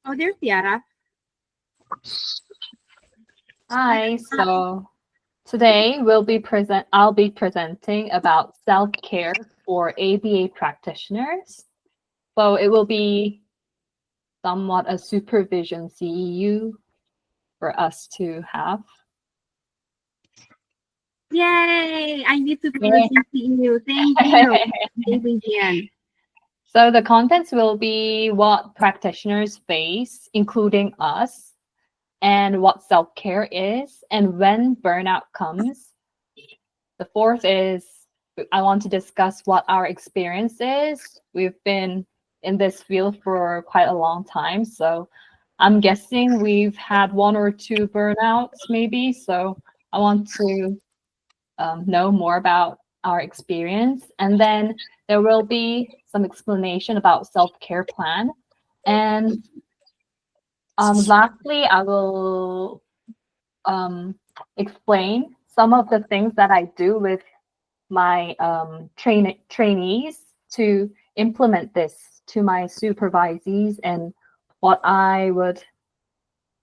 Oh, there's Tiara. Hi, so today I'll be presenting about self-care for ABA practitioners. So it will be somewhat a supervision CEU for us to have. Yay! I need to Yeah. see you. Thank you. Thank you, Jen. So the contents will be what practitioners face, including us, and what self-care is, and when burnout comes. The fourth is I want to discuss what our experience is. We've been in this field for quite a long time, so I'm guessing we've had one or two burnouts maybe. So I want to know more about our experience, and then there will be some explanation about self-care plan, and lastly, I will explain some of the things that I do with my trainees to implement this to my supervisees and what I would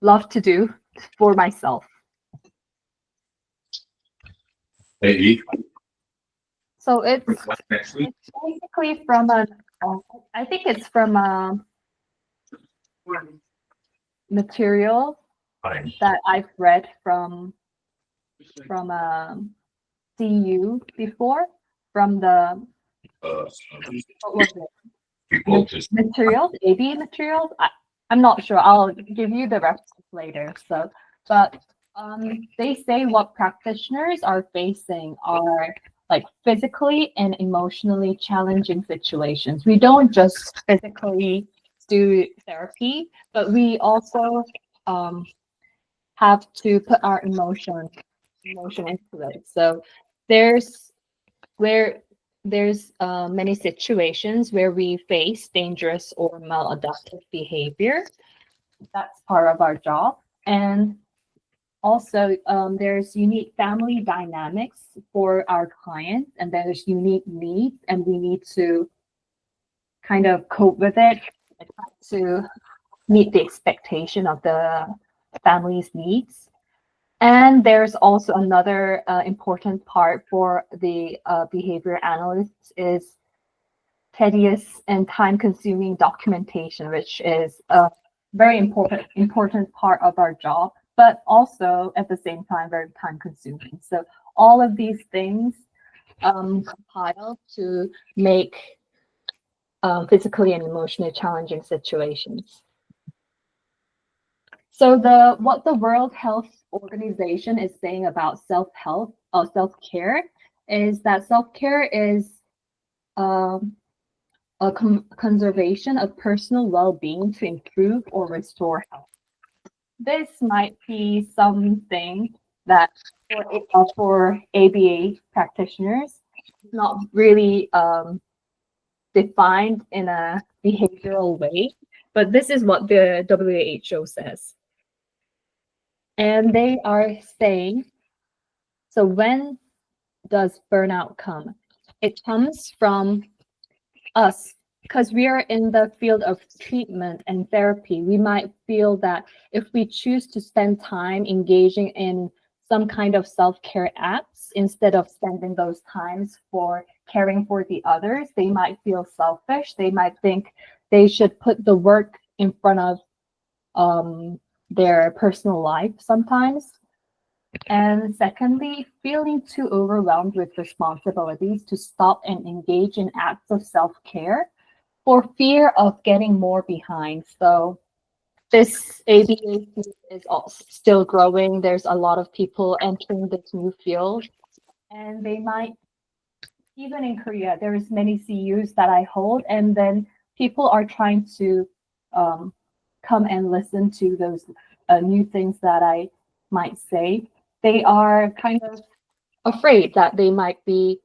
love to do for myself. Hey, So it's next week. it's basically from a I think it's from a material Fine. that I've read from CEU before from the Uh, what was it? people just Materials, AB materials. I'm not sure. I'll give you the reference later. So, but they say what practitioners are facing are like physically and emotionally challenging situations. We don't just physically do therapy, but we also um, have to put our emotion into it. So there's where there's many situations where we face dangerous or maladaptive behavior. That's part of our job. And also, there's unique family dynamics for our clients, and there's unique needs, and we need to kind of cope with it and try to meet the expectation of the family's needs. And there's also another important part for the behavior analysts is tedious and time-consuming documentation, which is a very important part of our job, but also at the same time very time-consuming. So all of these things compile to make physically and emotionally challenging situations. So what the World Health Organization is saying about self-help or self-care is that self-care is um, a conservation of personal well-being to improve or restore health. This might be something that for ABA practitioners is not really defined in a behavioral way, but this is what the WHO says. And they are saying, so when does burnout come? It comes from us because we are in the field of treatment and therapy. We might feel that if we choose to spend time engaging in some kind of self-care acts instead of spending those times for caring for the others, they might feel selfish. They might think they should put the work in front of their personal life sometimes. And secondly, feeling too overwhelmed with responsibilities to stop and engage in acts of self-care for fear of getting more behind. So this ABA field is also still growing. There's a lot of people entering this new field, and they might, even in Korea, there's many CUs that I hold, and then people are trying to come and listen to those new things that I might say. They are kind of afraid that they might be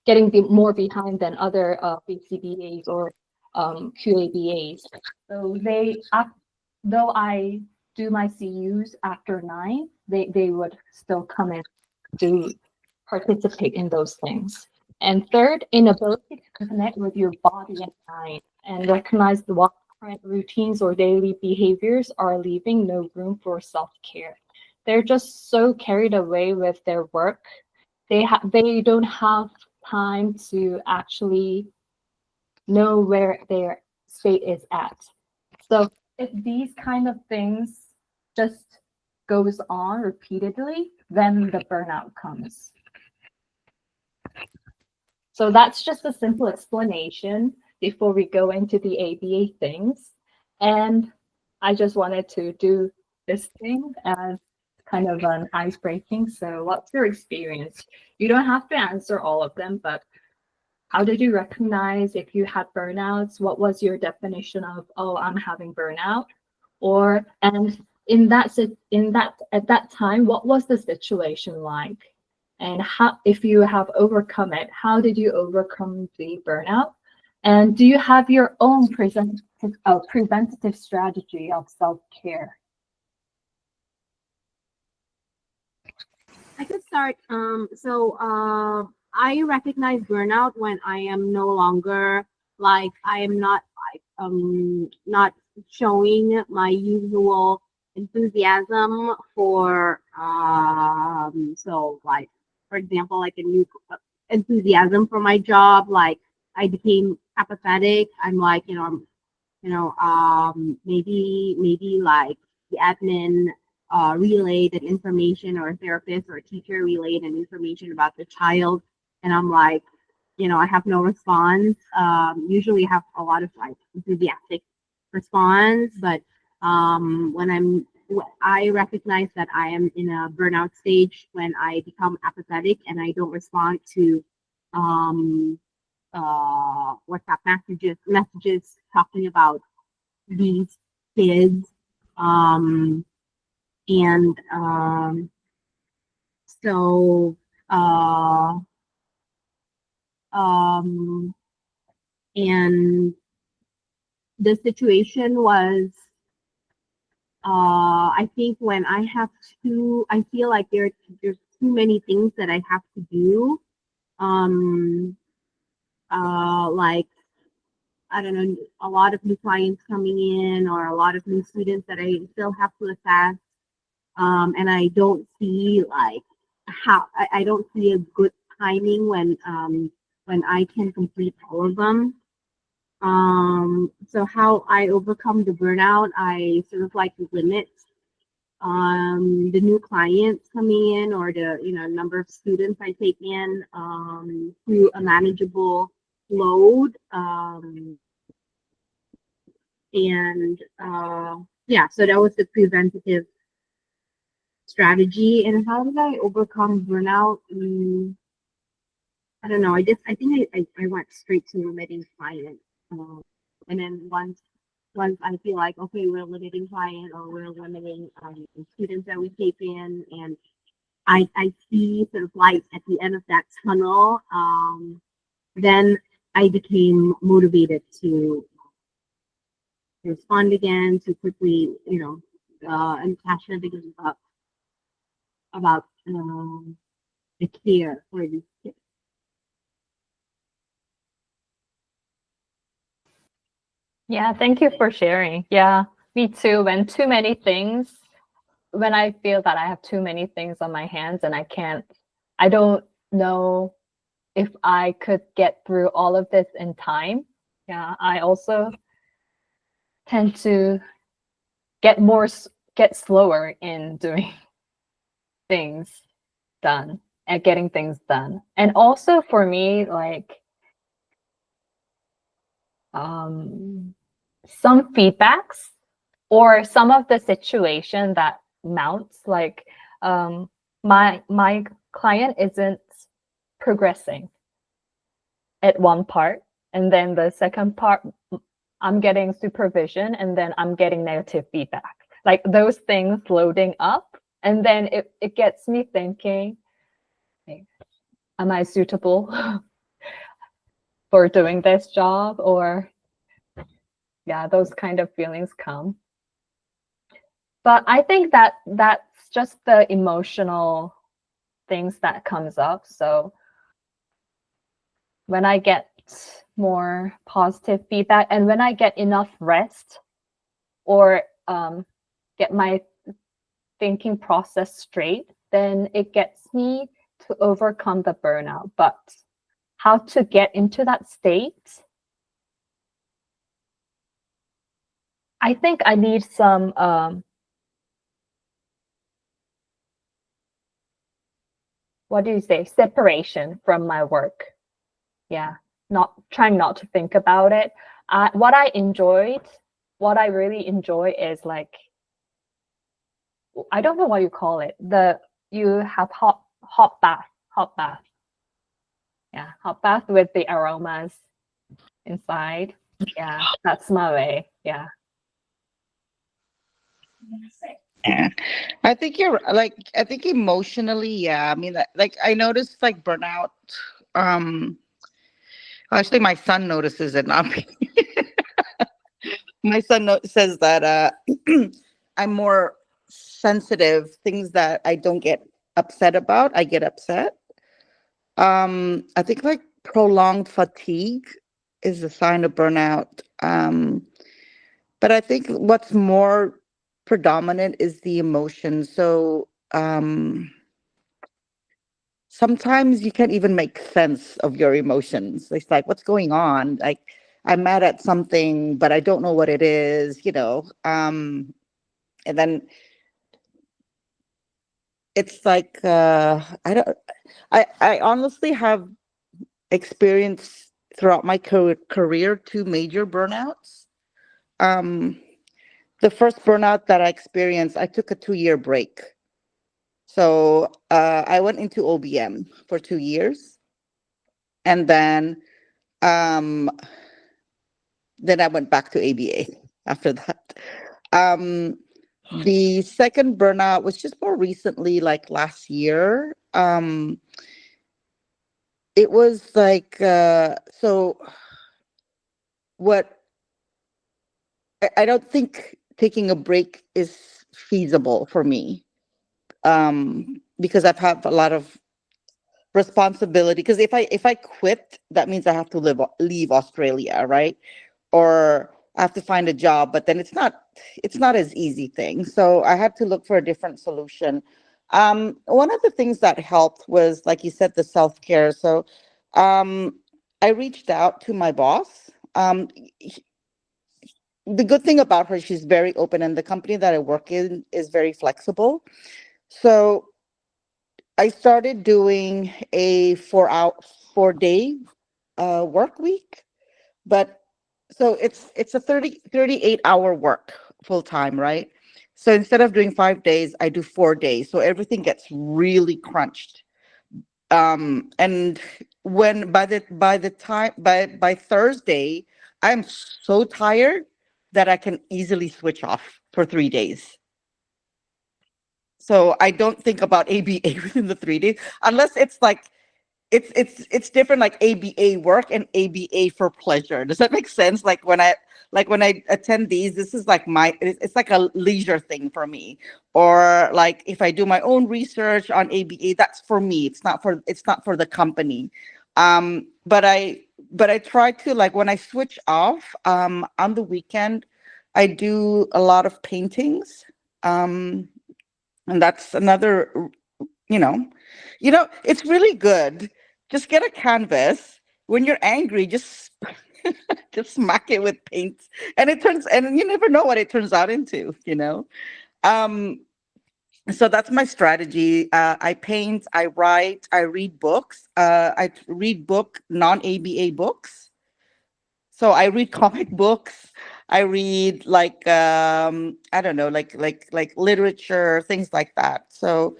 getting more behind than other BCBAs or QABAs. So though I do my CUs after 9, they would still come and do participate in those things. And third, inability to connect with your body and mind and recognize what current routines or daily behaviors are leaving no room for self-care. They're just so carried away with their work. They don't have time to actually know where their state is at. So if these kind of things just goes on repeatedly, then the burnout comes. So that's just a simple explanation before we go into the ABA things. And I just wanted to do this thing as kind of an ice breaking. So what's your experience? You don't have to answer all of them, but how did you recognize if you had burnouts? What was your definition of, oh, I'm having burnout? Or, and at that time, what was the situation like? And how, if you have overcome it, how did you overcome the burnout? And do you have your own preventative strategy of self-care? I could start. I recognize burnout when I am no longer like I am not not showing my usual enthusiasm for like for example like a new enthusiasm for my job. Like I became apathetic. I'm like maybe like the admin relayed an information, or a therapist or a teacher relayed an information about the child, and I'm like, I have no response. Usually I have a lot of like enthusiastic response, but I recognize that I am in a burnout stage when I become apathetic and I don't respond to um, WhatsApp messages talking about these kids. Um, and so uh, um, and the situation was I think when I feel like there's too many things that I have to do. Um, like I don't know, a lot of new clients coming in, or a lot of new students that I still have to assess. And I don't see like I don't see a good timing when I can complete all of them. So how I overcome the burnout, I sort of like limit the new clients coming in, or the number of students I take in to a manageable load. And yeah, so that was the preventative strategy. And how did I overcome burnout? I don't know. I think I went straight to limiting clients. And then once I feel like, okay, we're limiting client, or we're limiting students that we take in, and I see sort of light at the end of that tunnel, then I became motivated to respond again, to quickly, and passionate again about the care for these kids. Yeah, thank you for sharing. Yeah, me too. When I feel that I have too many things on my hands and I don't know if I could get through all of this in time. Yeah, I also tend to get slower in doing things done and getting things done. And also for me, like some feedbacks or some of the situation that mounts, like my client isn't progressing at one part, and then the second part I'm getting supervision, and then I'm getting negative feedback, like those things loading up, and then it gets me thinking, hey, am I suitable for doing this job? Or yeah, those kind of feelings come. But I think that's just the emotional things that comes up. So when I get more positive feedback and when I get enough rest or get my thinking process straight, then it gets me to overcome the burnout. But how to get into that state, I think I need some what do you say, separation from my work. Yeah, not trying not to think about it. What I enjoyed, what I really enjoy is like, I don't know what you call it. You have hot bath, hot bath. Yeah, hot bath with the aromas inside. Yeah, that's my way. Yeah. Yeah. I think you're like, I think emotionally, yeah. I mean, like I noticed like burnout. Um, Actually, my son notices it, not me. My son says that I'm more sensitive. Things that I don't get upset about, I get upset. I think like prolonged fatigue is a sign of burnout. But I think what's more predominant is the emotion. So sometimes you can't even make sense of your emotions. It's like, what's going on? Like, I'm mad at something, but I don't know what it is, you know. And then it's like I honestly have experienced throughout my career two major burnouts. Um, the first burnout that I experienced, I took a 2-year break. So I went into OBM for 2 years, and um, then I went back to ABA after that. Um, the second burnout was just more recently, like last year. It was like so. What I don't think taking a break is feasible for me, because I've had a lot of responsibility. Because if I quit, that means I have to leave Australia, right? Or I have to find a job, but then it's not as easy thing. So I had to look for a different solution. One of the things that helped was, like you said, the self-care. So I reached out to my boss. The good thing about her, she's very open, and the company that I work in is very flexible. So I started doing a 4-day work week, but so it's a 38 hour work full time, right? So instead of doing 5 days, I do 4 days. So everything gets really crunched. And when by the time by Thursday, I'm so tired that I can easily switch off for 3 days. So I don't think about ABA within the 3 days, unless it's like it's different, like ABA work and ABA for pleasure. Does that make sense? Like when I attend these, this is like it's like a leisure thing for me. Or like if I do my own research on ABA, that's for me. It's not for the company. But I try to, like, when I switch off on the weekend, I do a lot of paintings. Um and that's another, you know it's really good. Just get a canvas. When you're angry, just just smack it with paint, and you never know what it turns out into. um so that's my strategy. I paint, I write, I read books. I read non-ABA books. So I read comic books. I read, like, I don't know, like literature, things like that. So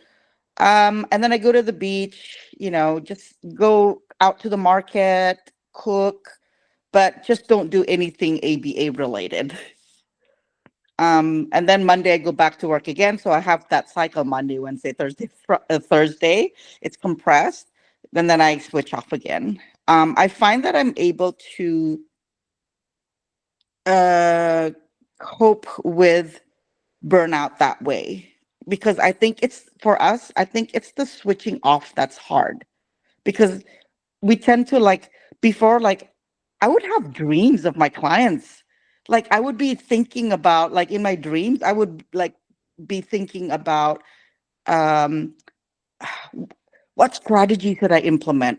and then I go to the beach, just go out to the market, cook, but just don't do anything ABA related. And then Monday I go back to work again. So I have that cycle: Monday, Wednesday, Thursday, Thursday. It's compressed. Then I switch off again. I find that I'm able to uh, cope with burnout that way, because I think it's for us. I think it's the switching off that's hard, because we tend to, like, before, like, I would have dreams of my clients. Like, I would be thinking about, like, in my dreams, I would like be thinking about, um what strategy could I implement?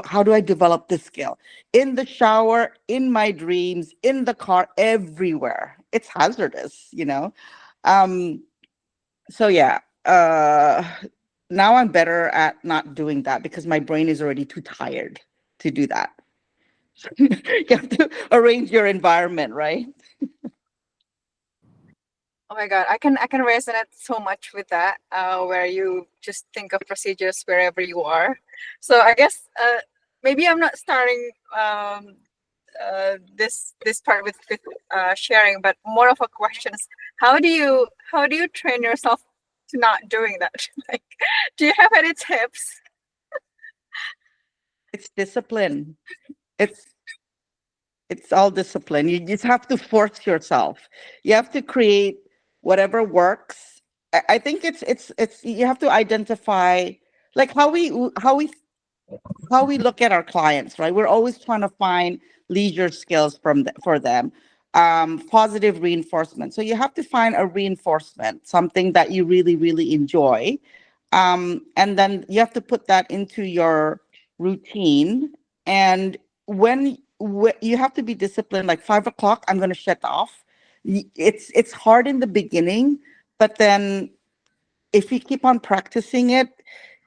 How do I develop this skill? In the shower, in my dreams, in the car, everywhere. It's hazardous, you know? Um, so yeah, now I'm better at not doing that because my brain is already too tired to do that. You have to arrange your environment, right? Oh my God, I can resonate so much with that, where you just think of procedures wherever you are. So I guess maybe I'm not starting this part with sharing, but more of a question is how do you train yourself to not doing that? Like, do you have any tips? It's discipline. It's it's all discipline. You just have to force yourself. You have to create whatever works. I think it's you have to identify, like, how we look at our clients, right? We're always trying to find leisure skills for them, positive reinforcement. So you have to find a reinforcement, something that you really, really enjoy. And then you have to put that into your routine. And you have to be disciplined, like 5 o'clock, I'm going to shut off. It's hard in the beginning, but then if you keep on practicing it,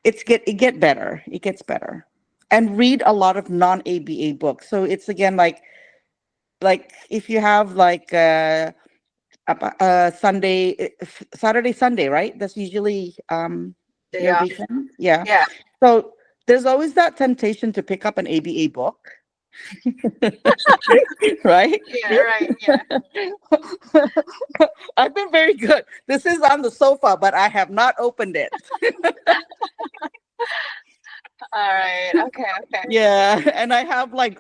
it get better. It gets better. And read a lot of non-ABA books. So it's again like if you have like Sunday, Saturday, Sunday, right? That's usually Day your off. weekend. Yeah. Yeah. So there's always that temptation to pick up an ABA book, right? Yeah. Right. Yeah. I've been very good. This is on the sofa, but I have not opened it. All right. Okay. Okay. Yeah, and I have like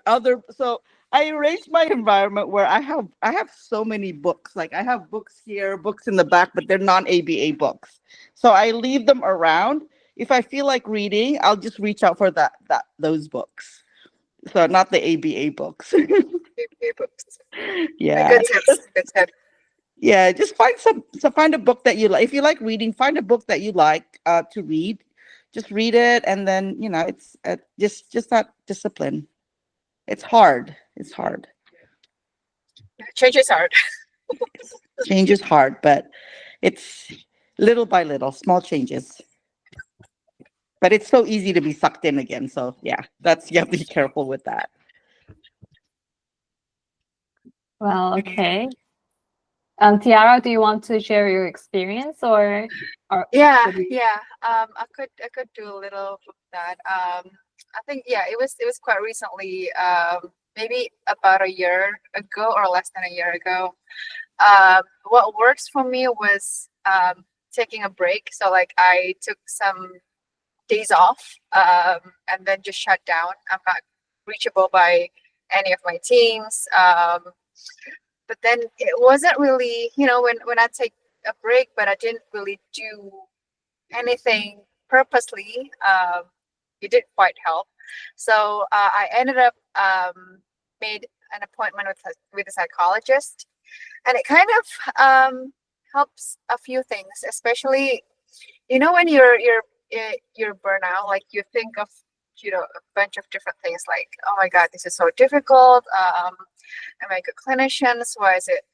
so I arranged my environment where I have so many books. Like I have books here, books in the back, but they're non-ABA books. So I leave them around. If I feel like reading, I'll just reach out for those books. So not the ABA books. Okay, books. Yeah. Good tips. Good tip. Yeah, just find a book that you like. If you like reading, find a book that you like to read. Just read it, and then it's just that discipline. It's hard. It's hard. Change is hard. Change is hard, but it's little by little, small changes. But it's so easy to be sucked in again. So yeah, you have to be careful with that. Well, okay. Tiara, do you want to share your experience or Yeah, should we? yeah. I could do a little of that. I think yeah, it was quite recently. Maybe about a year ago or less than a year ago. What works for me was taking a break. So like I took some days off, and then just shut down. I'm not reachable by any of my teams. But then it wasn't really, when I take a break, but I didn't really do anything purposely. It didn't quite help. So I ended up made an appointment with a psychologist, and it kind of helps a few things, especially when you're burnout, like you think of a bunch of different things, like, oh my God, this is so difficult. Am I a good clinician? Why is it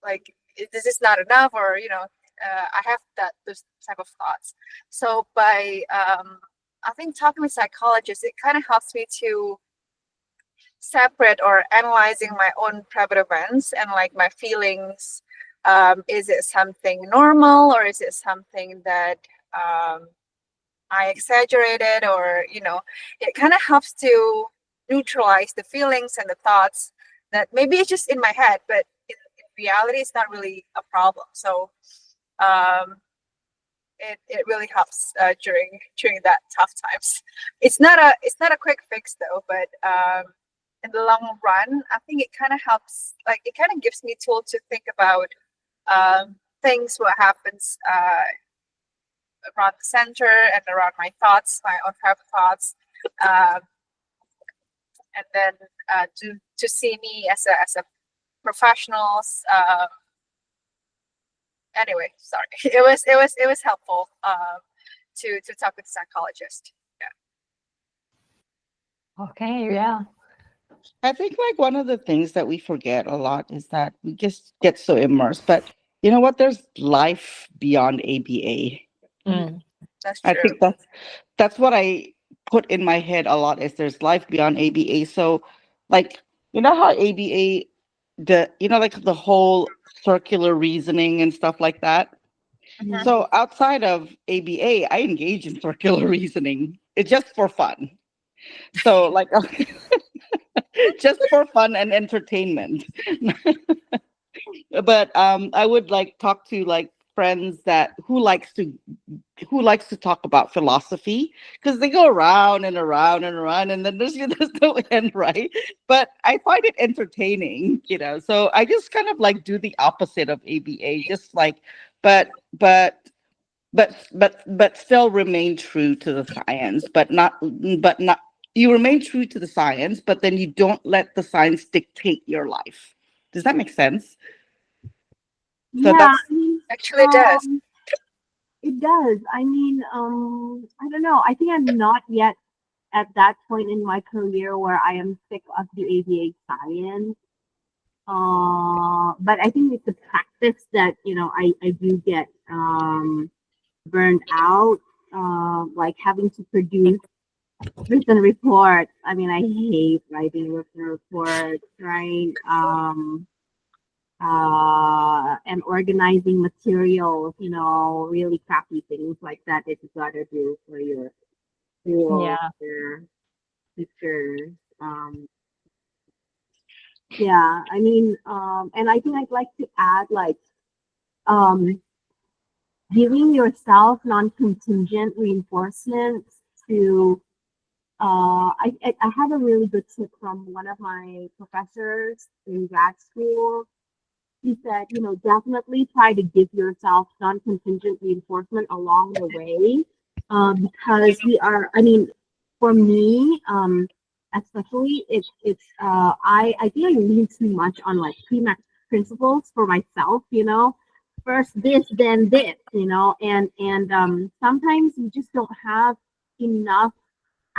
like this is not enough? Or I have those type of thoughts. So by I think talking with psychologists, it kind of helps me to separate or analyzing my own private events and like my feelings. Is it something normal, or is it something that I exaggerated? Or it kind of helps to neutralize the feelings and the thoughts that maybe it's just in my head, but in reality it's not really a problem. So it really helps during that tough times. It's not a quick fix though, but in the long run, I think it kind of helps. Like it kind of gives me tool to think about things, what happens around the center and around my thoughts, my own private thoughts. Um, and then to see me as a professional. Anyway, sorry. It was helpful to talk with a psychologist. Okay, yeah. I think like one of the things that we forget a lot is that we just get so immersed. But you know what? There's life beyond ABA. Mm. That's I true. think that's what I put in my head a lot is there's life beyond ABA. So like you know how ABA like the whole circular reasoning and stuff like that. Mhm. So outside of ABA, I engage in circular reasoning. It's just for fun. So like just for fun and entertainment. But I would like talk to like friends that who likes to talk about philosophy because they go around and around and around and then there's no end, right? But I find it entertaining, so I just kind of like do the opposite of ABA, just like but but still remain true to the science, but not you remain true to the science, but then you don't let the science dictate your life. Does that make sense? So Yeah, that's I mean, Actually, it does. it does. I mean, I don't know. I think I'm not yet at that point in my career where I am sick of the ABA science. But I think it's a practice that, I do get burned out, like having to produce written reports. I mean, I hate writing written reports, right? And organizing materials, really crappy things like that you gotta do for your school, Yeah. your teachers. Yeah, I mean, and I think I'd like to add like um, giving yourself non-contingent reinforcements to I had a really good tip from one of my professors in grad school. He said, definitely try to give yourself non-contingent reinforcement along the way, because I mean, for me, especially, I think I lean too much on like pre-max principles for myself, first this, then this, and sometimes you just don't have enough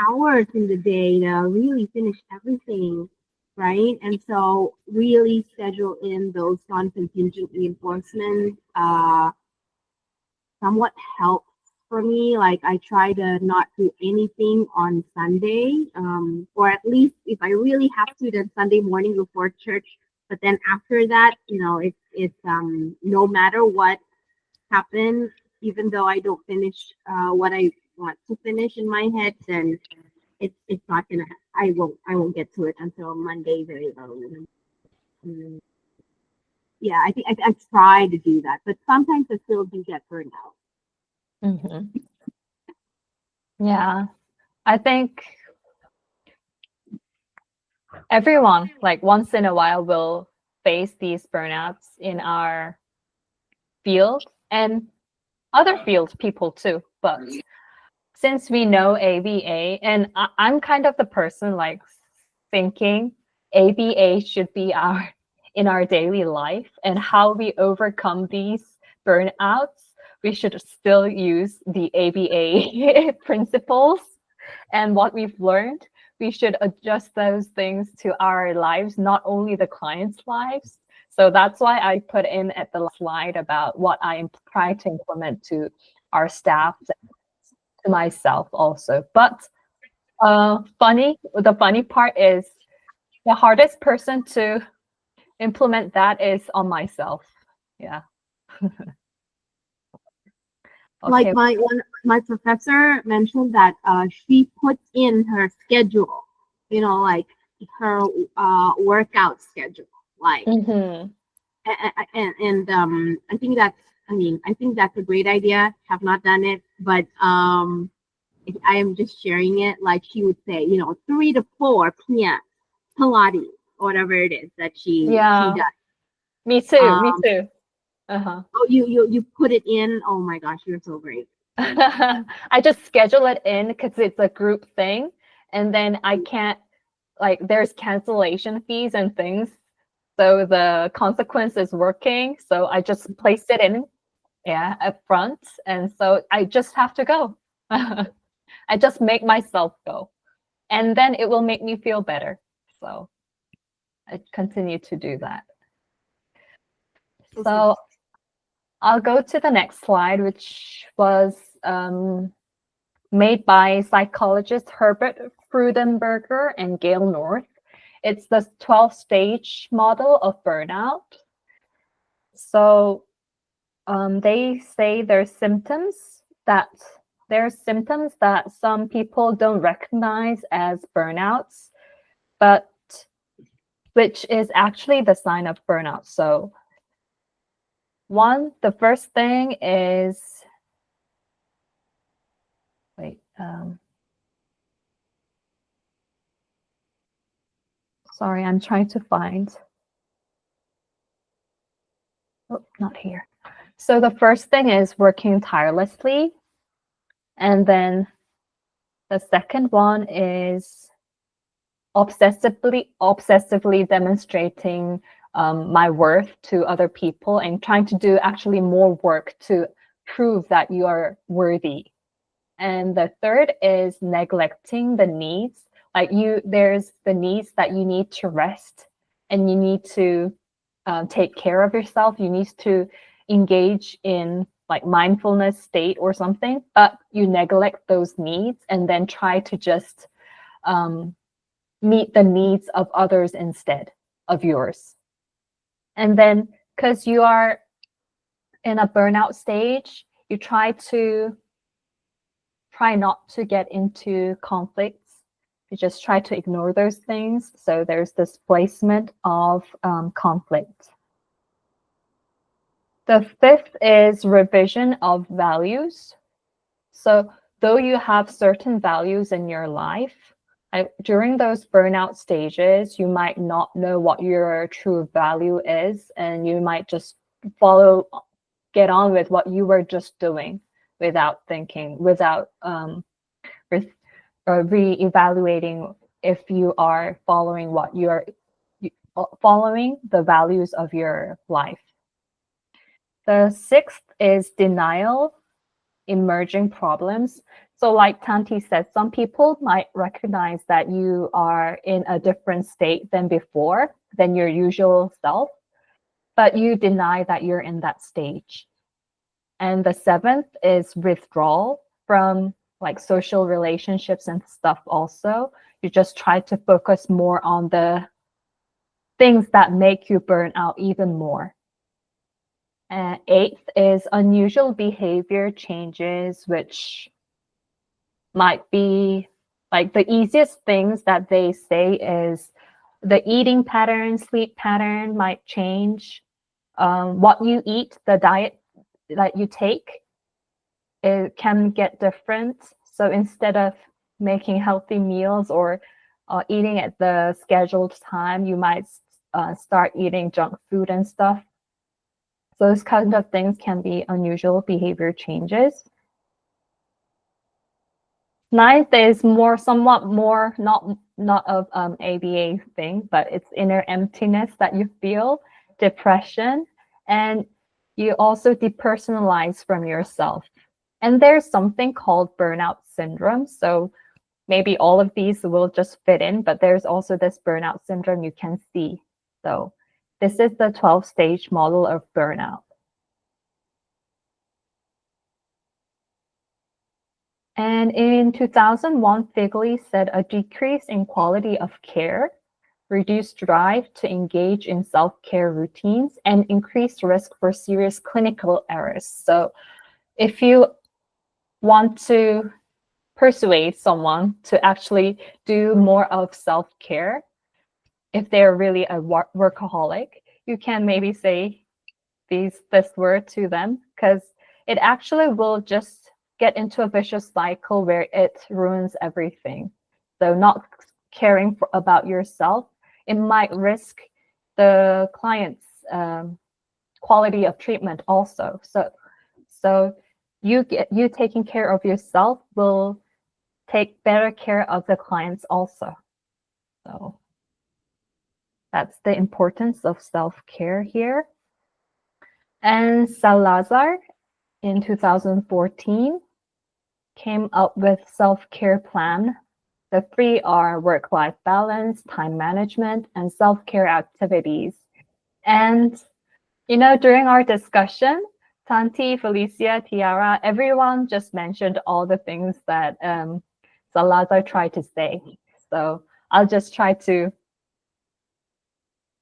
hours in the day to really finish everything, right? And so really schedule in those non-contingent reinforcements somewhat helps for me. Like I try to not do anything on Sunday, or at least if I really have to, then Sunday morning before church. But then after that, it's no matter what happens, even though I don't finish what I want to finish in my head, then it's not gonna. I won't get to it until Monday very early. Mm, yeah, I think I try to do that, but sometimes I still do get burned out. Hmm. Yeah. I think everyone, like once in a while, will face these burnouts in our field and other field people too. But since we know ABA, and I'm kind of the person like thinking ABA should be our in our daily life, and how we overcome these burnouts, we should still use the ABA principles and what we've learned. We should adjust those things to our lives, not only the clients' lives. So that's why I put in at the slide about what I am trying to implement to our staff, to myself also. But the funny part is the hardest person to implement that is on myself. Yeah. Like Okay. my professor mentioned that she puts in her schedule, like her workout schedule, like Mhm. and I think that's a great idea. Have not done it, but I am just sharing it. Like she would say, 3 to 4 p.m. Pilates, or whatever it is that she Yeah. does. Me too. Me Um, too. Uh-huh. oh, you put it in. Oh my gosh, you're so great. I just schedule it in because it's a group thing, and then I can't like there's cancellation fees and things. So the consequence is working. So I just placed it in, up front. And so I just have to go. I just make myself go. And then it will make me feel better. So I continue to do that. So I'll go to the next slide, which was made by psychologists Herbert Freudenberger and Gail North. It's the 12-stage model of burnout. So they say there's symptoms that some people don't recognize as burnouts, but which is actually the sign of burnout. So the first thing is, sorry, I'm trying to find, not here. So the first thing is working tirelessly. And then the second one is obsessively demonstrating my worth to other people and trying to do actually more work to prove that you are worthy. And the third is neglecting the needs. Like there's the needs that you need to rest and you need to take care of yourself. You need to engage in like mindfulness state or something, but you neglect those needs and then try to just meet the needs of others instead of yours. And then because you are in a burnout stage, you try not to get into conflicts. You just try to ignore those things. So there's displacement of conflict. The fifth is revision of values. So though you have certain values in your life, during those burnout stages, you might not know what your true value is, and you might just get on with what you were just doing without thinking, without re-evaluating if you are following the values of your life. The sixth is denial, emerging problems. So like Tanti said, some people might recognize that you are in a different state than before, than your usual self, but you deny that you're in that stage. And the seventh is withdrawal from like social relationships and stuff also. You just try to focus more on the things that make you burn out even more. And eighth is unusual behavior changes, which might be like the easiest things that they say is the eating pattern, sleep pattern might change. What you eat, the diet that you take, it can get different. So instead of making healthy meals or eating at the scheduled time, you might start eating junk food and stuff. So those kind of things can be unusual behavior changes. Ninth is somewhat more not of ABA thing, but it's inner emptiness that you feel, depression, and you also depersonalize from yourself. And there's something called burnout syndrome. So maybe all of these will just fit in, but there's also this burnout syndrome you can see. So this is the 12-stage model of burnout. And in 2001, Figley said a decrease in quality of care, reduced drive to engage in self-care routines, and increased risk for serious clinical errors. So if you want to persuade someone to actually do more of self-care, if they're really a workaholic, you can maybe say this word to them, because it actually will just get into a vicious cycle where it ruins everything. So not caring about yourself, it might risk the client's quality of treatment also. So you taking care of yourself will take better care of the clients also. So that's the importance of self-care here. And Salazar in 2014 came up with self-care plan. The three are work-life balance, time management, and self-care activities. And, during our discussion, Tanti, Felicia, Tiara, everyone just mentioned all the things that Salazar tried to say. So I'll just try to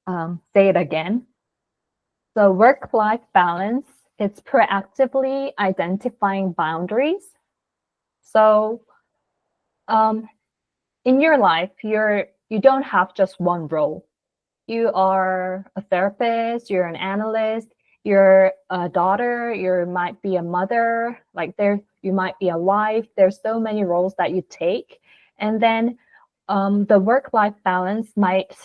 say it again. So work-life balance, it's proactively identifying boundaries. So in your life, you don't have just one role. You are a therapist, you're an analyst, you're a daughter, you might be a mother, you might be a wife. There's so many roles that you take. And then the work-life balance might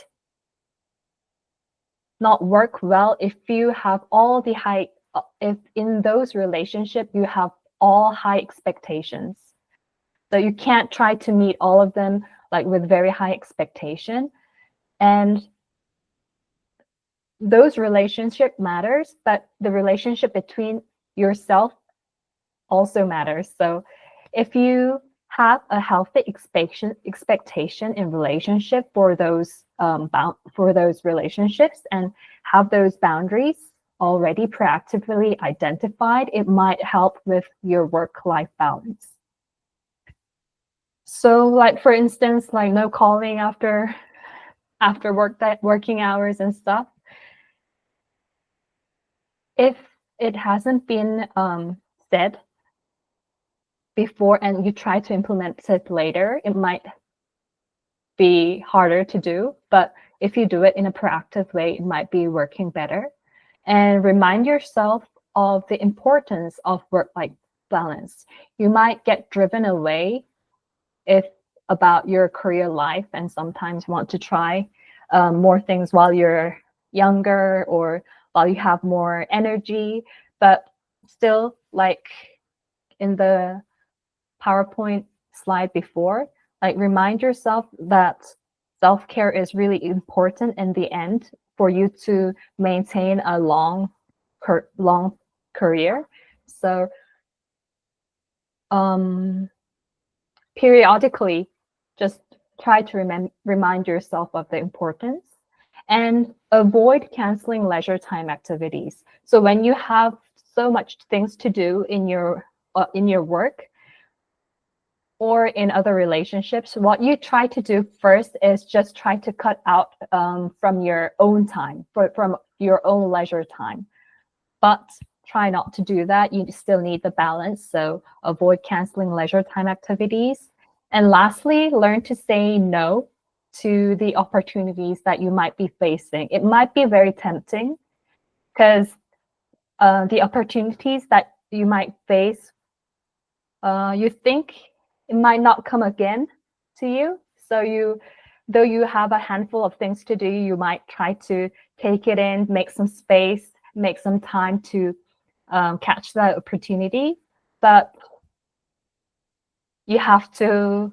not work well if you have all the if in those relationships you have all high expectations. So you can't try to meet all of them with very high expectation. And those relationship matters, but the relationship between yourself also matters. So if you have a healthy expectation in relationship for those relationships and have those boundaries already proactively identified, it might help with your work-life balance. So for instance, no calling after working hours and stuff. If it hasn't been said before and you try to implement it later, it might be harder to do. But if you do it in a proactive way, it might be working better. And remind yourself of the importance of work-life balance. You might get driven away about your career life and sometimes want to try more things while you're younger or while you have more energy, but still, in the PowerPoint slide before, remind yourself that self-care is really important in the end for you to maintain a long career. So periodically, just try to remind yourself of the importance and avoid canceling leisure time activities. So when you have so much things to do in your work or in other relationships, what you try to do first is just try to cut out from your own time, from your own leisure time. But try not to do that. You still need the balance. So avoid canceling leisure time activities. And lastly, learn to say no to the opportunities that you might be facing. It might be very tempting because the opportunities that you might face, you think it might not come again to you. So though you have a handful of things to do, you might try to take it in, make some space, make some time to catch that opportunity. But you have to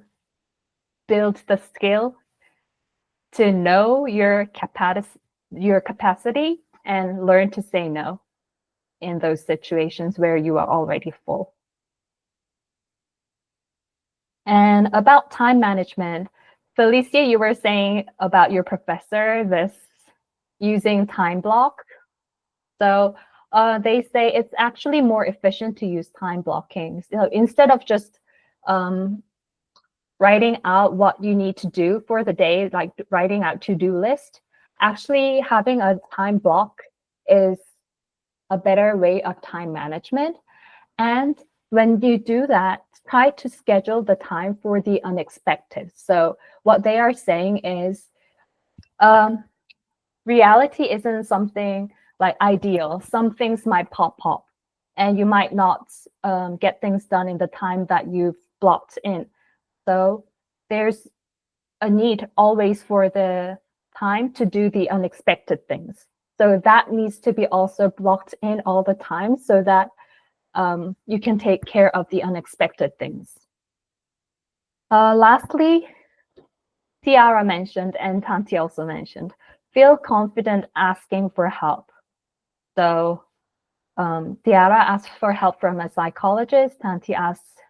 build the skill to know your capacity and learn to say no in those situations where you are already full. And about time management, Felicia, you were saying about your professor, this using time block. So they say it's actually more efficient to use time blocking. So instead of just writing out what you need to do for the day, like writing out to-do list, actually having a time block is a better way of time management. And when you do that, try to schedule the time for the unexpected. So what they are saying is reality isn't something ideal. Some things might pop up and you might not get things done in the time that you've blocked in. So there's a need always for the time to do the unexpected things. So that needs to be also blocked in all the time so that you can take care of the unexpected things. Lastly, Tiara mentioned, and Tanti also mentioned, feel confident asking for help. So Tiara asked for help from a psychologist. Tanti asked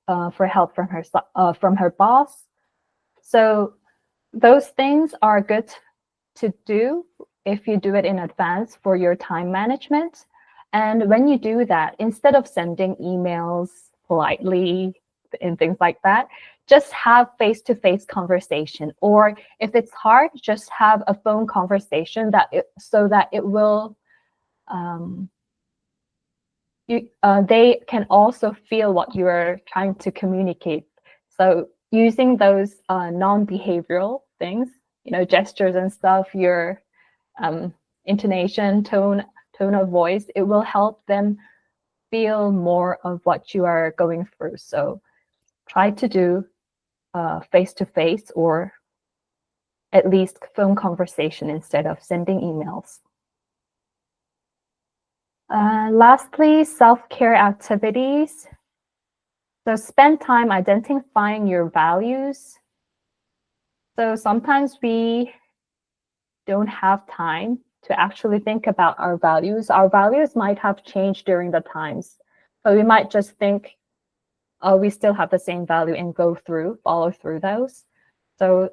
for help from her boss. So those things are good to do if you do it in advance for your time management. And when you do that, instead of sending emails politely and things like that, just have face-to-face conversation. Or if it's hard, just have a phone conversation so that it will they can also feel what you are trying to communicate. So using those non-behavioral things, gestures and stuff, your intonation, tone of voice, it will help them feel more of what you are going through. So try to do face-to-face or at least phone conversation instead of sending emails. Lastly, self-care activities. So spend time identifying your values. So sometimes we don't have time to actually think about our values. Our values might have changed during the times, but we might just think, oh, we still have the same value and follow through those. So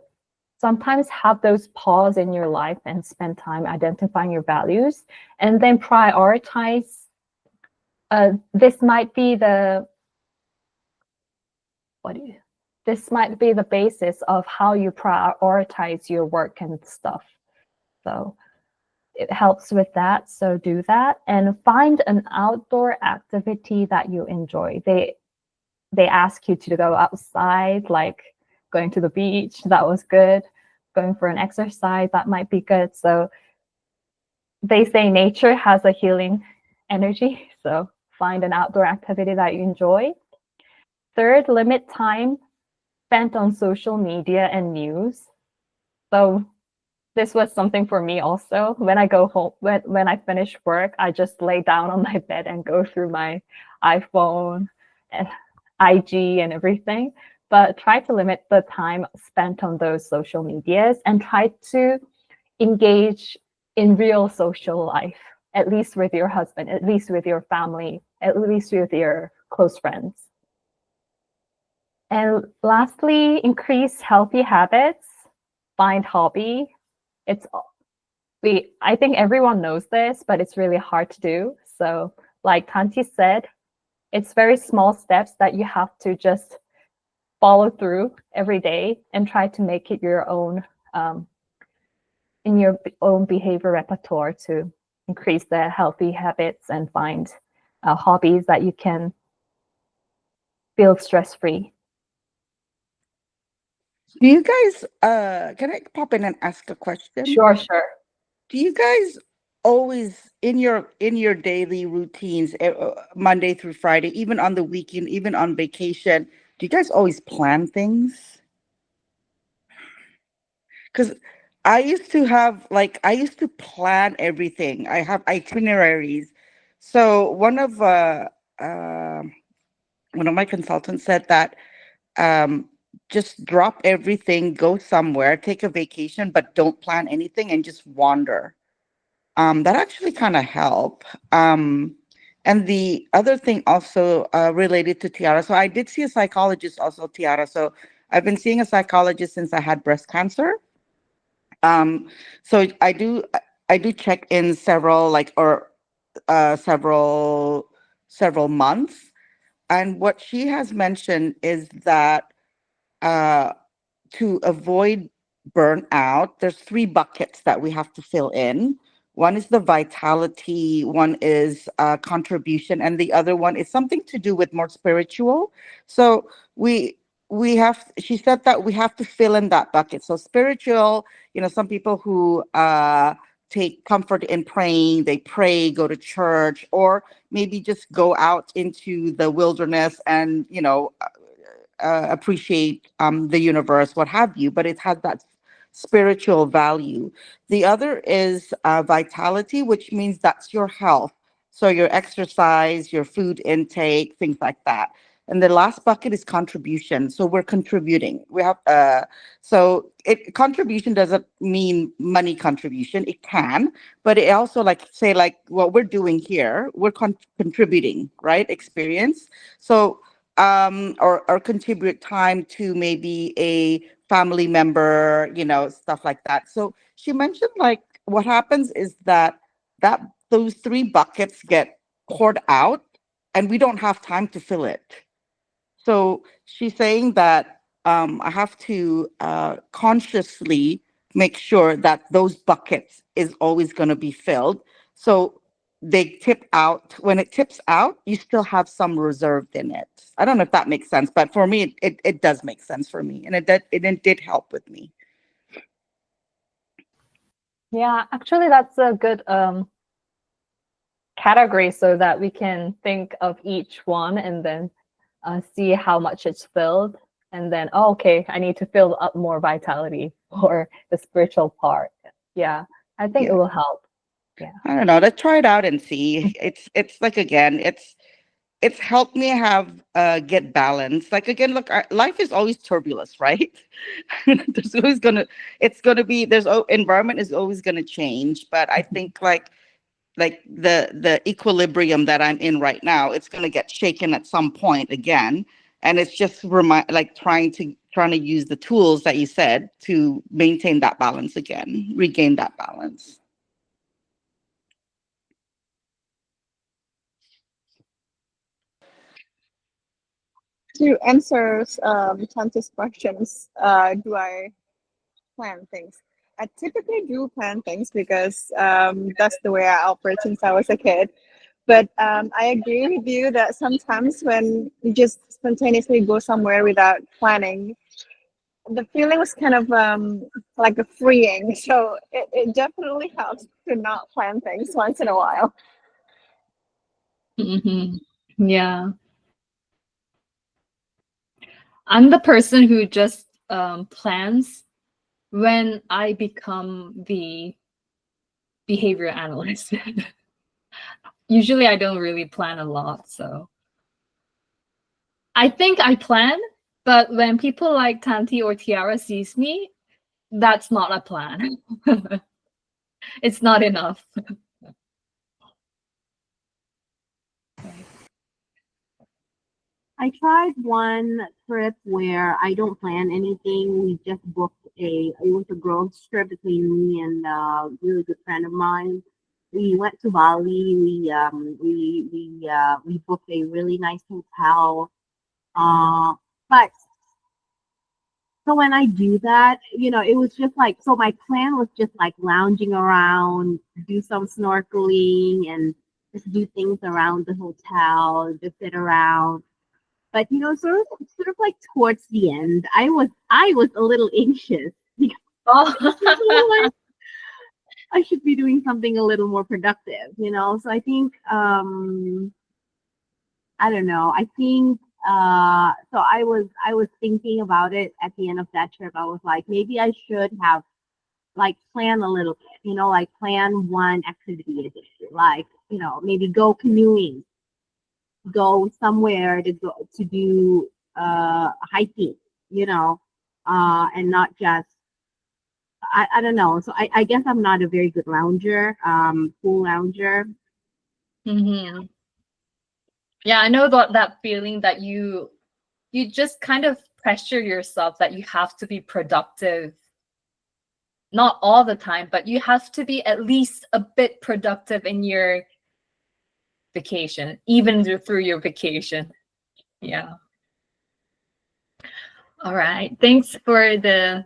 sometimes have those pause in your life and spend time identifying your values and then prioritize. This might be the this might be the basis of how you prioritize your work and stuff. So it helps with that. So do that and find an outdoor activity that you enjoy. They ask you to go outside, like going to the beach. That was good. Going for an exercise, that might be good. So they say nature has a healing energy. So find an outdoor activity that you enjoy. Third, limit time spent on social media and news. So this was something for me also. When I go home, when I finish work, I just lay down on my bed and go through my iPhone and IG and everything. But try to limit the time spent on those social medias and try to engage in real social life, at least with your husband, at least with your family, at least with your close friends. And lastly, increase healthy habits, find hobby. I think everyone knows this, but it's really hard to do. So like Tanti said, it's very small steps that you have to just follow through every day and try to make it your own, in your own behavior repertoire to increase the healthy habits and find hobbies that you can feel stress-free. Do you guys, can I pop in and ask a question? Sure. Do you guys always in your daily routines, Monday through Friday, even on the weekend, even on vacation, do you guys always plan things? Because I used to plan everything. I have itineraries. So uh, one of my consultants said that just drop everything, go somewhere, take a vacation, but don't plan anything and just wander. That actually kind of help. And the other thing also related to Tiara. So I did see a psychologist also, Tiara. So I've been seeing a psychologist since I had breast cancer. So I do check in several months. And what she has mentioned is that uh, to avoid burnout, there's three buckets that we have to fill in. One is the vitality, one is contribution, and the other one is something to do with more spiritual. So she said that we have to fill in that bucket. So spiritual, some people who take comfort in praying, they pray, go to church, or maybe just go out into the wilderness and appreciate the universe, what have you, but it has that spiritual value. The other is vitality, which means that's your health. So your exercise, your food intake, things like that. And the last bucket is contribution. So we're contributing. We have contribution doesn't mean money contribution. It can, but it also like say like what we're doing here, we're contributing, right? Experience. So or contribute time to maybe a family member, stuff like that. So she mentioned like what happens is that those three buckets get poured out and we don't have time to fill it. So she's saying that I have to consciously make sure that those buckets is always going to be filled. So they tip out. When it tips out, you still have some reserved in it. I don't know if that makes sense, but for me, it does make sense for me, and it did help with me. Yeah, actually, that's a good category so that we can think of each one and then see how much it's filled. And then, oh, okay, I need to fill up more vitality for the spiritual part. Yeah, I think it will help. Yeah. I don't know. Let's try it out and see. It's like again, it's helped me have get balance. Like again, look, life is always turbulence, right? There's always it's gonna be environment is always gonna change. But I think like the equilibrium that I'm in right now, it's gonna get shaken at some point again. And it's just trying to use the tools that you said to maintain that balance again, regain that balance. To answer Chanta's questions, do I plan things? I typically do plan things because that's the way I operate since I was a kid. But I agree with you that sometimes when you just spontaneously go somewhere without planning, the feeling was kind of like a freeing. So it definitely helps to not plan things once in a while. Mm-hmm. Yeah. I'm the person who just plans when I become the behavior analyst. Usually I don't really plan a lot, so I think I plan, but when people like Tanti or Tiara sees me, that's not a plan. It's not enough. I tried one trip where I don't plan anything. We just booked it was a girls trip between me and a really good friend of mine. We went to Bali. We booked a really nice hotel. But so when I do that, it was just like, so my plan was just like lounging around, do some snorkeling and just do things around the hotel, just sit around. But sort of like towards the end, I was a little anxious because Oh. I should be doing something a little more productive. So I think I don't know. I think so I was thinking about it at the end of that trip. I was like, maybe I should have like plan a little bit, like plan one activity a day, like, maybe go canoeing, go somewhere to do hiking, and not just I don't know. So I guess I'm not a very good lounger, pool lounger. Mm-hmm. Yeah, I know that feeling that you just kind of pressure yourself that you have to be productive. Not all the time, but you have to be at least a bit productive in your vacation, even through your vacation. Yeah. All right. Thanks for the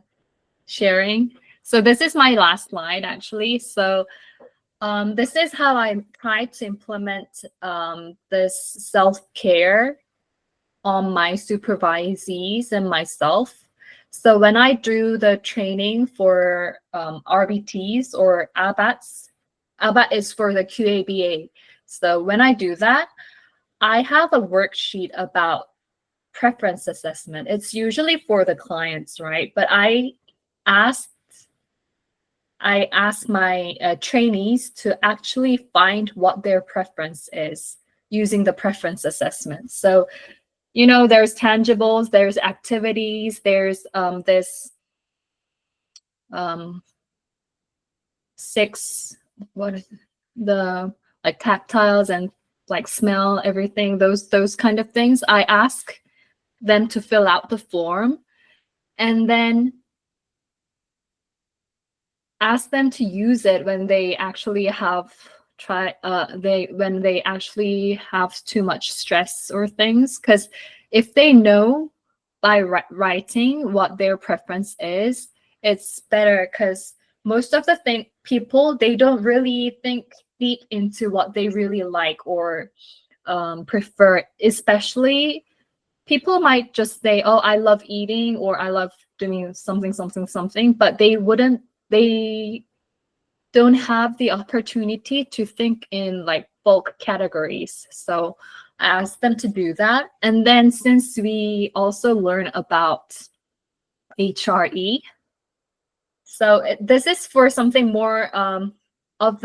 sharing. So this is my last slide, actually. So this is how I try to implement this self-care on my supervisees and myself. So when I do the training for RBTs or ABATs, ABAT is for the QABA. So when I do that, I have a worksheet about preference assessment. It's usually for the clients, right? But I ask my trainees to actually find what their preference is using the preference assessment. So you know, there's tangibles, there's activities, there's this six, what is the, like tactiles and like smell everything, those kind of things. I ask them to fill out the form, and then ask them to use it when they actually have when they actually have too much stress or things. Because if they know by writing what their preference is, it's better. Because most of the people, they don't really think deep into what they really like or prefer. Especially people might just say, oh, I love eating, or I love doing something something something, but they don't have the opportunity to think in like bulk categories. So I asked them to do that. And then since we also learn about HRE, so this is for something more of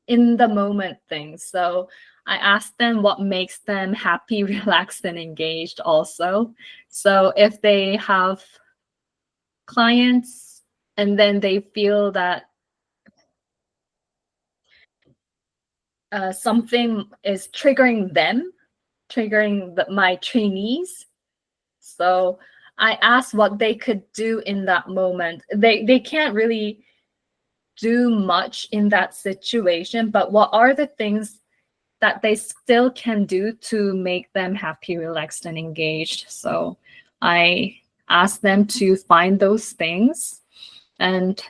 in the moment things. So I asked them what makes them happy, relaxed, and engaged also. So if they have clients and then they feel that something is triggering them, triggering my trainees. So I asked what they could do in that moment. They can't really do much in that situation, but what are the things that they still can do to make them happy, relaxed, and engaged? So I asked them to find those things and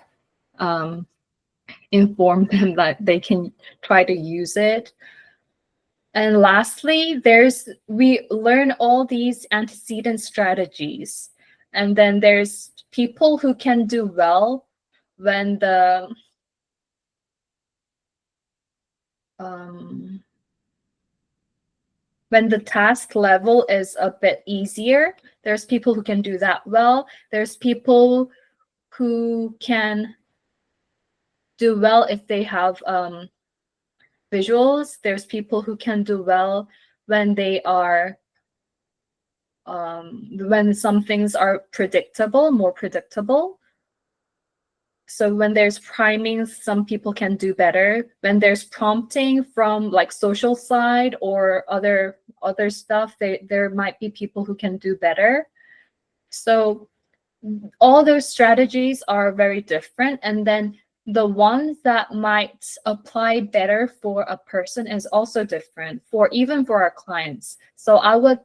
inform them that they can try to use it. And lastly, we learn all these antecedent strategies. And then there's people who can do well when the task level is a bit easier. There's people who can do that well. There's people who can do well if they have visuals. There's people who can do well when they are when some things are more predictable. So when there's priming, some people can do better. When there's prompting from like social side or other stuff, there might be people who can do better. So all those strategies are very different. And then the ones that might apply better for a person is also different even for our clients. So I would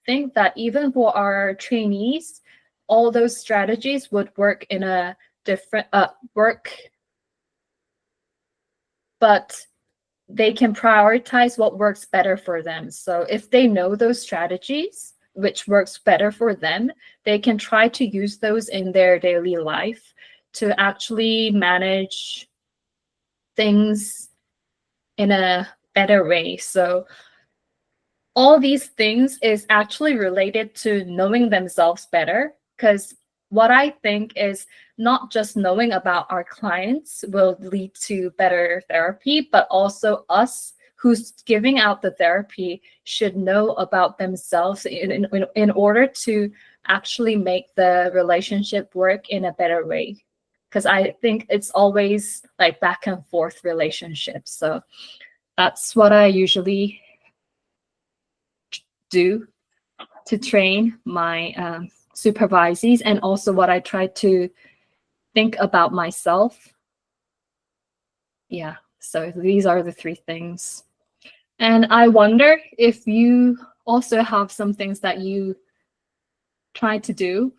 think that even for our trainees, all those strategies would work in a different but they can prioritize what works better for them. So if they know those strategies, which works better for them, they can try to use those in their daily life to actually manage things in a better way. So all these things is actually related to knowing themselves better, because what I think is not just knowing about our clients will lead to better therapy, but also us who's giving out the therapy should know about themselves in order to actually make the relationship work in a better way. Because I think it's always like back and forth relationships. So that's what I usually do to train my supervisees, and also what I try to think about myself. Yeah, so these are the three things. And I wonder if you also have some things that you try to do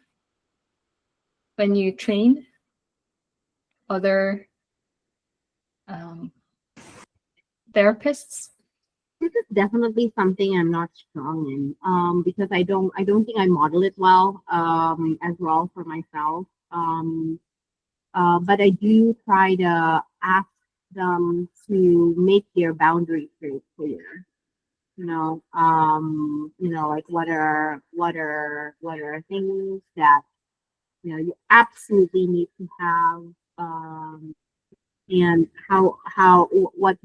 when you train other therapists. This is definitely something I'm not strong in, because I don't think I model it well, as well for myself. But I do try to ask them to make their boundaries very clear. Like what are things that you absolutely need to have, and what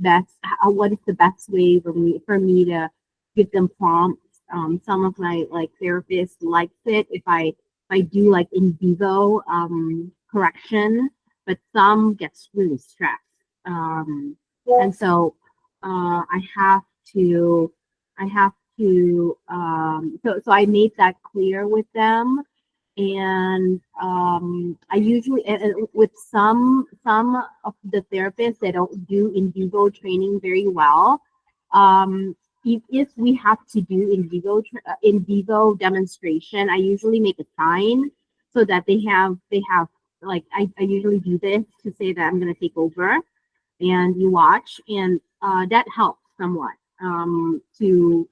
is the best way for me to give them prompts, Some of my like therapists likes it if I do like in vivo correction, but some gets really stressed. And so I have to I have to so I made that clear with them, and I usually with some of the therapists that don't do in vivo training very well. If we have to do in vivo demonstration, I usually make a sign so that they have like I usually do this to say that I'm going to take over and you watch, and that helps somewhat to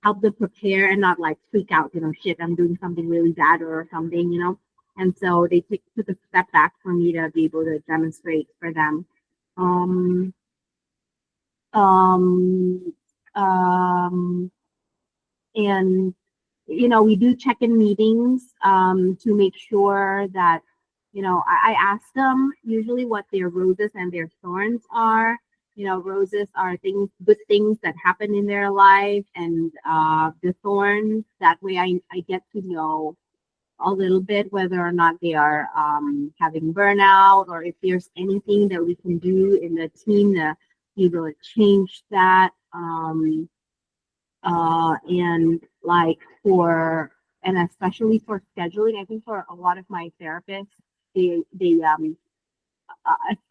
help them prepare and not like freak out, shit, I'm doing something really bad or something. And so they took a step back for me to be able to demonstrate for them. Um, um, um, and we do check-in meetings to make sure that I ask them usually what their roses and their thorns are. Roses are good things that happen in their life, and the thorns, that way I get to know a little bit whether or not they are having burnout, or if there's anything that we can do in the team to be able to change that. And like and especially for scheduling, I think for a lot of my therapists, they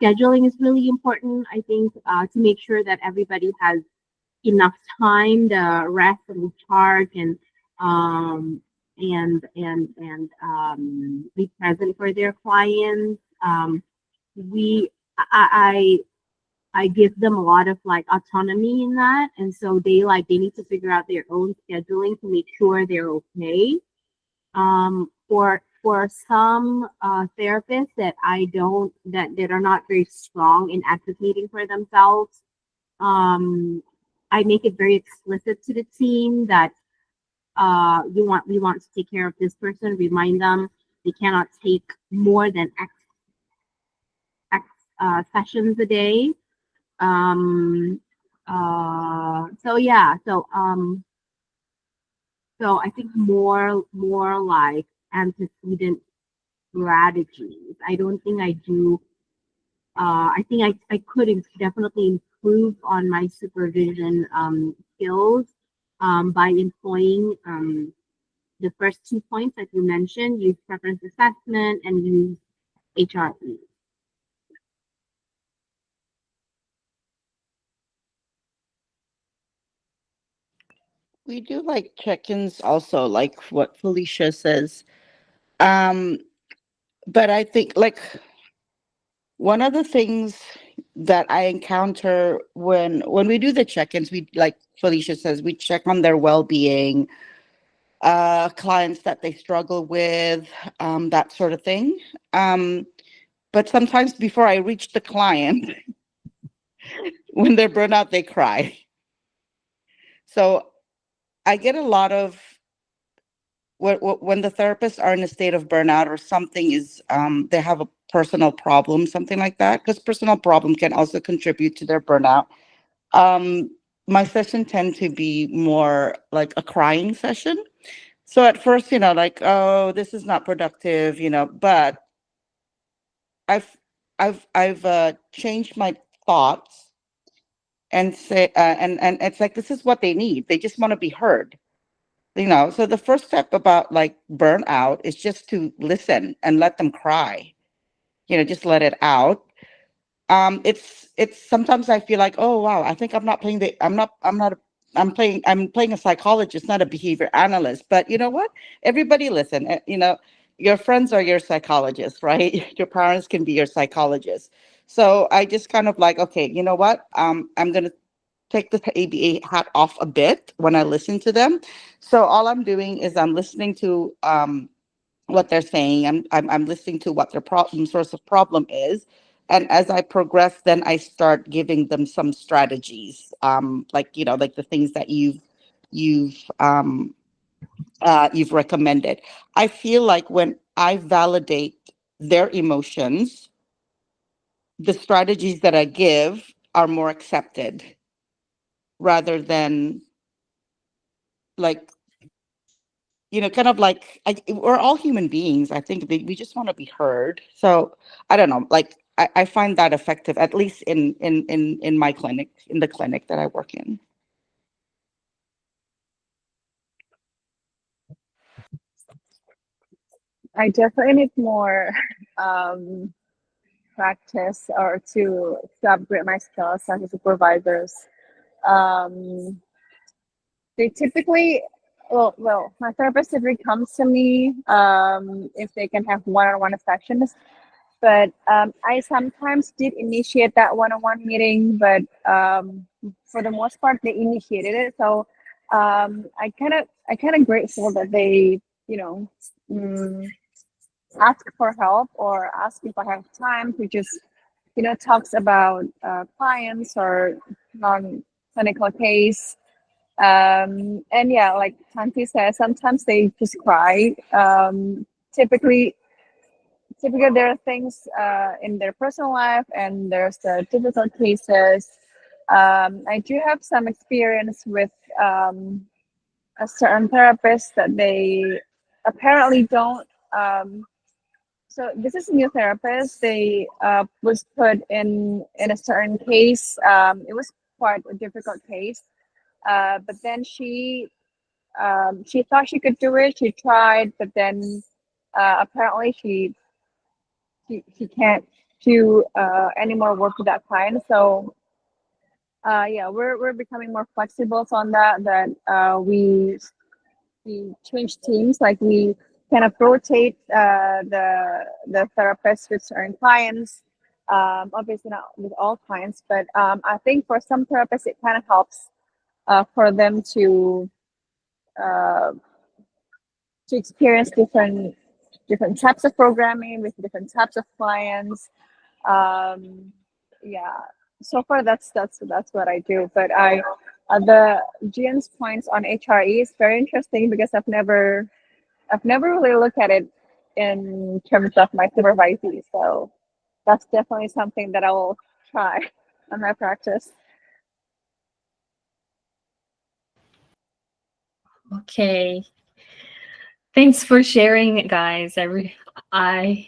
scheduling is really important. I think to make sure that everybody has enough time to rest and recharge, and be present for their clients. We I give them a lot of like autonomy in that, and so they need to figure out their own scheduling to make sure they're okay. For some therapists that I don't that are not very strong in advocating for themselves, I make it very explicit to the team that we want to take care of this person. Remind them they cannot take more than X sessions a day. So yeah, so I think more like antecedent strategies. I don't think I do. I think I could definitely improve on my supervision skills by employing the first 2 points that you mentioned: use preference assessment and use HRE. We do like check-ins also, like what Felicia says. Um, but I think like one of the things that I encounter when we do the check-ins, we, like Felicia says, we check on their well-being, clients that they struggle with, that sort of thing. But sometimes before I reach the client, when they're burnt out, they cry. So I get a lot of when the therapists are in a state of burnout or something is they have a personal problem, something like that, because personal problem can also contribute to their burnout. um my session tend to be more like a crying session. So at first, like, oh, this is not productive, but i've I've changed my thoughts and say and it's like this is what they need. They just want to be heard. So the first step about like burnout is just to listen and let them cry. Just let it out. It's sometimes I feel like, oh wow, I think I'm playing a psychologist, not a behavior analyst. But you know what? Everybody listen. Your friends are your psychologists, right? Your parents can be your psychologists. So I just kind of like, okay, you know what? I'm gonna take the ABA hat off a bit when I listen to them. So all I'm doing is I'm listening to what they're saying. I'm listening to what their problem source of problem is. And as I progress, then I start giving them some strategies, like like the things that you've you've recommended. I feel like when I validate their emotions, the strategies that I give are more accepted rather than like, kind of like, we're all human beings. I think we just want to be heard. So I don't know, like I find that effective, at least in my clinic, in the clinic that I work in. I definitely need more practice or to upgrade my skills as a supervisors. Um, they typically, my therapist typically comes to me if they can have one-on-one sessions. But I sometimes did initiate that one-on-one meeting, but for the most part, they initiated it. So I kind of grateful that they, you know, mm, ask for help or ask if I have time to just, talks about clients or non-clinical case. And yeah, like Tanti said, sometimes they just cry. Typically, typically there are things in their personal life, and there's the difficult cases. I do have some experience with a certain therapist that they apparently don't. So this is a new therapist. They was put in a certain case. It was quite a difficult case. But then she thought she could do it. She tried, but then apparently she can't do any more work with that client. So yeah, we're becoming more flexible on that. That we change teams, like we kind of rotate the therapists with certain clients. Obviously not with all clients, but I think for some therapists it kind of helps for them uh, to experience different types of programming with different types of clients. um yeah, so far that's what I do. But I the Gian's points on HRE is very interesting, because I've never really looked at it in terms of my supervisee. So that's definitely something that I will try on my practice. Okay. Thanks for sharing, guys. I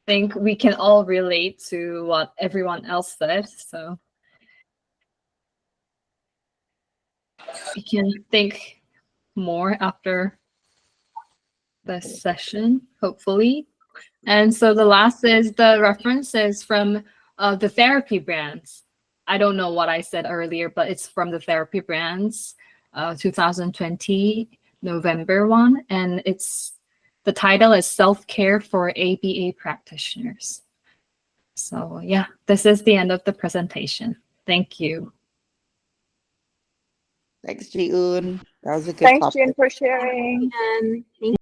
think we can all relate to what everyone else said. So we can think more after the session, hopefully. And so the last is the references from the therapy brands. I don't know what I said earlier, but it's from the therapy brands, 2020 November one, and the title is Self-Care for ABA Practitioners. So yeah, this is the end of the presentation. Thank you. Thanks, Ji-un. That was a good Thanks, topic. Gian, for sharing. And thank